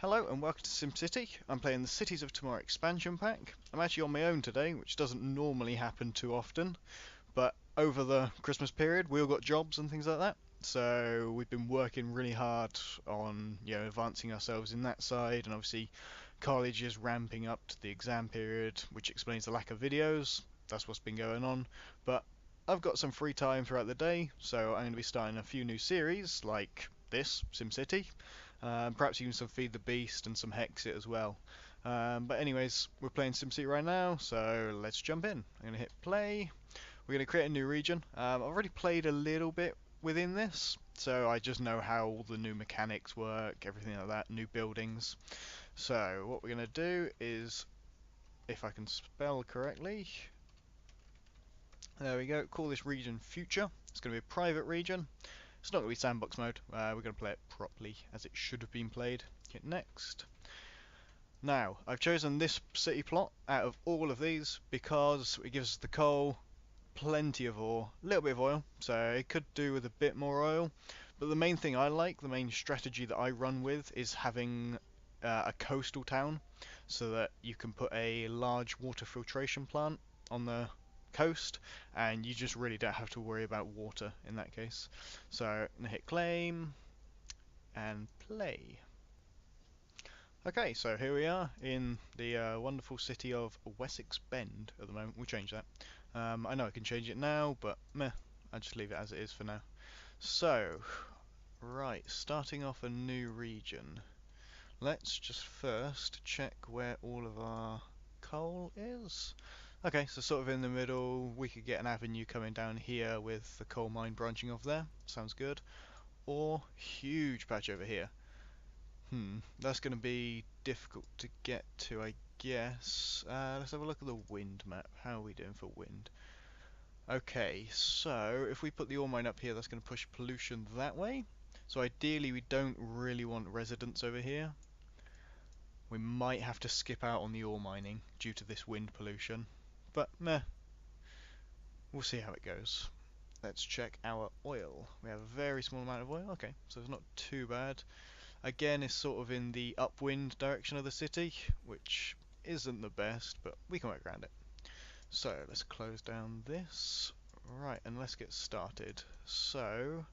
Hello and welcome to SimCity. I'm playing the Cities of Tomorrow expansion pack. I'm actually on my own today, which doesn't normally happen too often, but over the Christmas period we all got jobs and things like that, so we've been working really hard on advancing ourselves in that side, and obviously college is ramping up to the exam period, which explains the lack of videos. That's what's been going on, but I've got some free time throughout the day, so I'm going to be starting a few new series like this, SimCity. Perhaps even some Feed the Beast and some Hexit as well. But anyways, we're playing SimCity right now, so let's jump in. I'm going to hit play. We're going to create a new region. I've already played a little bit within this, so I just know how all the new mechanics work, everything like that, new buildings. So what we're going to do is, if I can spell correctly, there we go, call this region Future. It's going to be a private region. It's not going to be sandbox mode. We're going to play it properly as it should have been played. Hit next. Now, I've chosen this city plot out of all of these because it gives us the coal, plenty of ore, a little bit of oil, so it could do with a bit more oil. But the main thing I like, the main strategy that I run with, is having a coastal town so that you can put a large water filtration plant on the coast, and you just really don't have to worry about water in that case. So I'm gonna hit claim and play. Okay, so here we are in the wonderful city of Wessex Bend at the moment. We'll change that. I know I can change it now, but meh, I'll just leave it as it is for now. So, right, starting off a new region. Let's just first check where all of our coal is. Okay, so sort of in the middle, we could get an avenue coming down here with the coal mine branching off there. Sounds good. Or huge patch over here. That's going to be difficult to get to, I guess. Let's have a look at the wind map. How are we doing for wind? Okay, so if we put the ore mine up here, that's going to push pollution that way. So ideally, we don't really want residents over here. We might have to skip out on the ore mining due to this wind pollution. But meh, we'll see how it goes. Let's check our oil. We have a very small amount of oil. Okay, so it's not too bad. Again, it's sort of in the upwind direction of the city, which isn't the best, but we can work around it. So let's close down this. Right, and let's get started. So,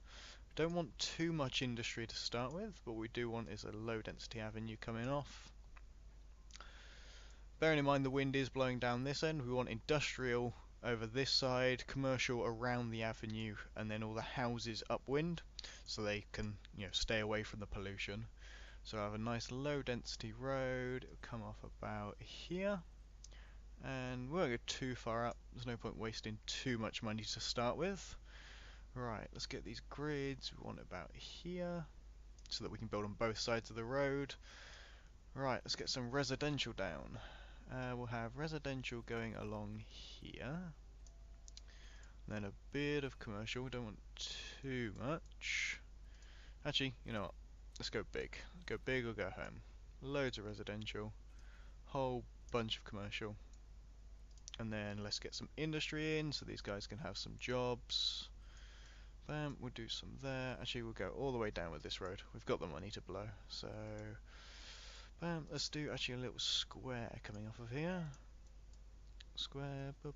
don't want too much industry to start with, but what we do want is a low density avenue coming off. Bearing in mind the wind is blowing down this end, we want industrial over this side, commercial around the avenue, and then all the houses upwind, so they can, stay away from the pollution. So I have a nice low density road. It'll come off about here, and we won't go too far up. There's no point wasting too much money to start with. Right, let's get these grids. We want about here, so that we can build on both sides of the road. Right, let's get some residential down. We'll have residential going along here, then a bit of commercial. We don't want too much. Actually, you know what? Let's go big. Go big or go home. Loads of residential, whole bunch of commercial, and then let's get some industry in so these guys can have some jobs. Bam, we'll do some there. Actually, we'll go all the way down with this road. We've got the money to blow, so bam, let's do actually a little square coming off of here. Square, boop.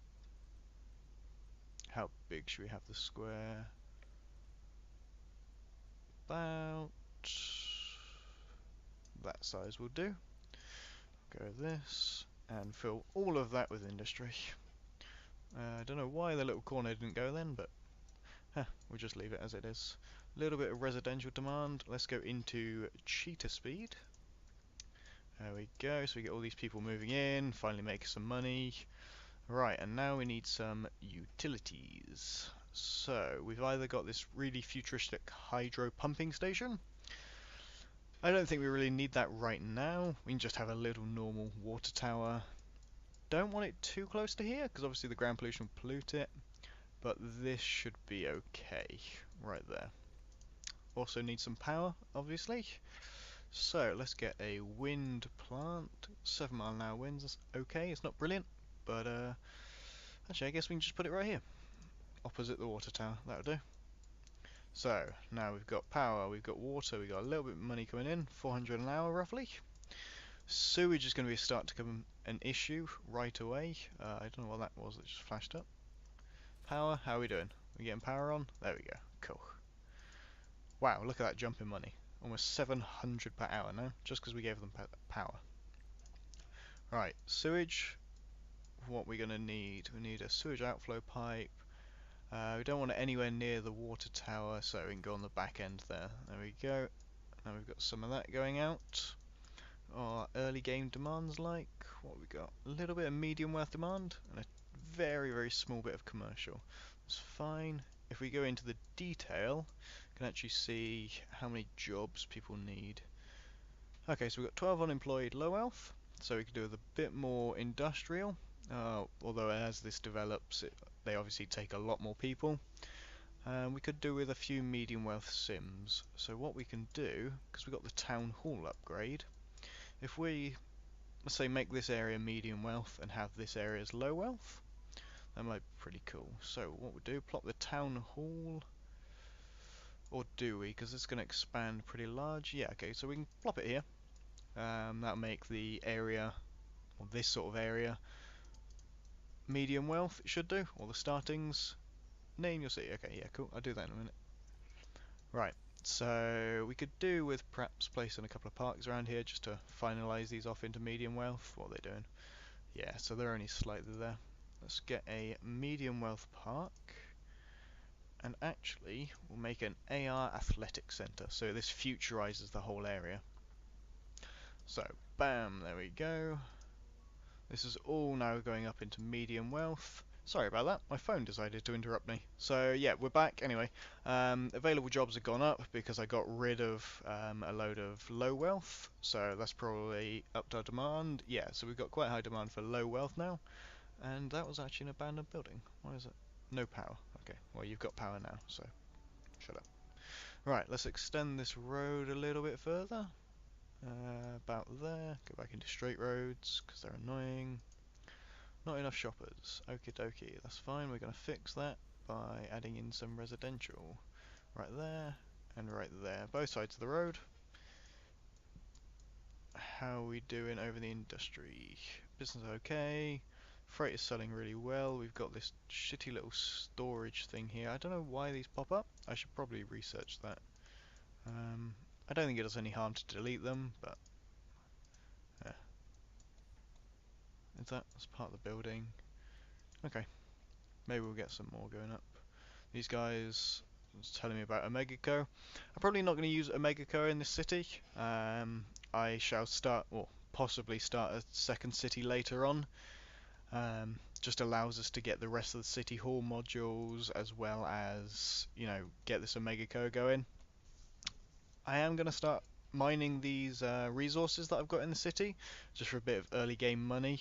How big should we have the square? About that size will do. Go this, and fill all of that with industry. I don't know why the little corner didn't go then, but we'll just leave it as it is. A little bit of residential demand. Let's go into cheetah speed. There we go, so we get all these people moving in, finally make some money. Right, and now we need some utilities. So, we've either got this really futuristic hydro pumping station. I don't think we really need that right now. We can just have a little normal water tower. Don't want it too close to here, because obviously the ground pollution will pollute it. But this should be okay, right there. Also need some power, obviously. So let's get a wind plant. 7-mile-an-hour winds, that's okay. It's not brilliant, but actually I guess we can just put it right here, opposite the water tower. That'll do. So now we've got power, we've got water, we've got a little bit of money coming in, 400 an hour roughly. Sewage is going to be start to become an issue right away. I don't know what that was that just flashed up. Power, how are we doing? We getting power on? There we go. Cool. Wow, look at that jump in money. Almost 700 per hour now, just because we gave them power. Right, sewage. What we're going to need? We need a sewage outflow pipe. We don't want it anywhere near the water tower, so we can go on the back end there. There we go. Now we've got some of that going out. Our early game demands like, what we got? A little bit of medium worth demand and a very, very small bit of commercial. That's fine. If we go into the detail, you can actually see how many jobs people need. Okay, so we've got 12 unemployed low wealth, so we can do with a bit more industrial. Although as this develops, they obviously take a lot more people. We could do with a few medium wealth sims. So what we can do, because we've got the town hall upgrade, if we, let's say, make this area medium wealth and have this area as low wealth, that might be pretty cool. So what we do, plop the town hall, or do we? Because it's going to expand pretty large. Yeah, okay, so we can plop it here. That'll make the area, or this sort of area, medium wealth, it should do, or the startings. Name your city. Okay, yeah, cool. I'll do that in a minute. Right, so we could do with perhaps placing a couple of parks around here just to finalise these off into medium wealth. What are they doing? Yeah, so they're only slightly there. Let's get a medium wealth park. And actually, we'll make an AR athletic centre, so this futurises the whole area. So, bam, there we go. This is all now going up into medium wealth. Sorry about that, my phone decided to interrupt me. So yeah, we're back anyway. Available jobs have gone up because I got rid of a load of low wealth, so that's probably upped our demand. Yeah, so we've got quite high demand for low wealth now. And that was actually an abandoned building. Why is it? No power. Okay, well you've got power now, so shut up. Right, let's extend this road a little bit further. About there. Go back into straight roads because they're annoying. Not enough shoppers. Okie dokie, that's fine. We're going to fix that by adding in some residential. Right there and right there. Both sides of the road. How are we doing over the industry? Business okay. Freight is selling really well. We've got this shitty little storage thing here. I don't know why these pop up. I should probably research that. I don't think it does any harm to delete them, but yeah. Is that as part of the building? Okay. Maybe we'll get some more going up. These guys was telling me about Omegaco. I'm probably not going to use Omegaco in this city. I shall start, or possibly start a second city later on. Just allows us to get the rest of the city hall modules as well as, you know, get this Omegaco going. I am going to start mining these resources that I've got in the city, just for a bit of early game money.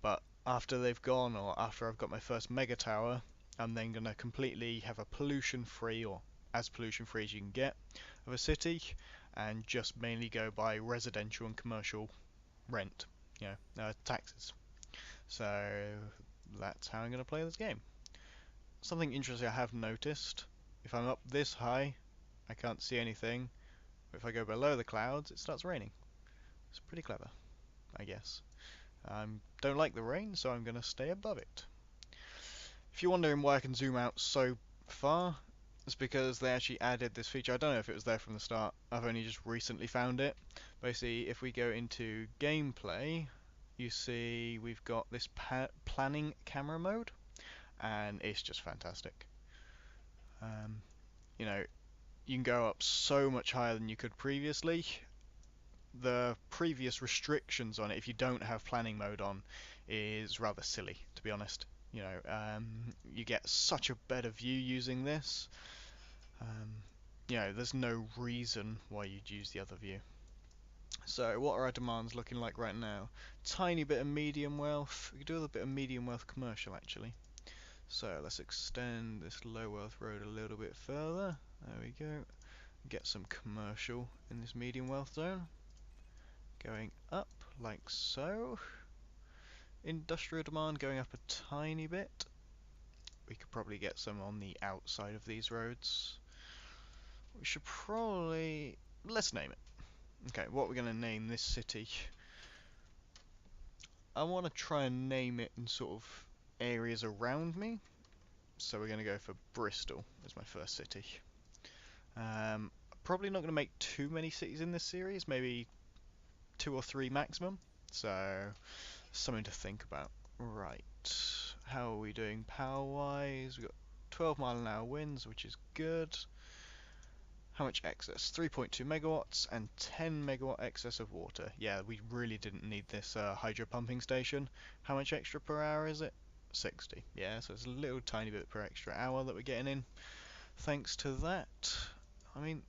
But after they've gone, or after I've got my first mega tower, I'm then going to completely have a pollution-free, or as pollution-free as you can get, of a city, and just mainly go by residential and commercial rent, you know, taxes. So that's how I'm going to play this game. Something interesting I have noticed, if I'm up this high, I can't see anything. But if I go below the clouds, it starts raining. It's pretty clever, I guess. Don't like the rain, so I'm going to stay above it. If you're wondering why I can zoom out so far, it's because they actually added this feature. I don't know if it was there from the start. I've only just recently found it. Basically, if we go into gameplay, you see we've got this planning camera mode, and it's just fantastic. You know, you can go up so much higher than you could previously. The previous restrictions on it, if you don't have planning mode on, is rather silly, to be honest. You know, you get such a better view using this. You know, there's no reason why you'd use the other view. So what are our demands looking like right now? Tiny bit of medium wealth. We could do a bit of medium wealth commercial actually. So let's extend this low wealth road a little bit further. There we go. Get some commercial in this medium wealth zone. Going up like so. Industrial demand going up a tiny bit. We could probably get some on the outside of these roads. We should probably... let's name it. Okay, what we're going to name this city. I want to try and name it in sort of areas around me. So we're going to go for Bristol as my first city. Probably not going to make too many cities in this series, maybe 2 or 3 maximum. So, something to think about. Right, how are we doing power-wise? We've got 12 mile an hour winds, which is good. How much excess? 3.2 megawatts and 10 megawatt excess of water. Yeah, we really didn't need this hydro pumping station. How much extra per hour is it? 60. Yeah, so it's a little tiny bit per extra hour that we're getting in. Thanks to that. I mean,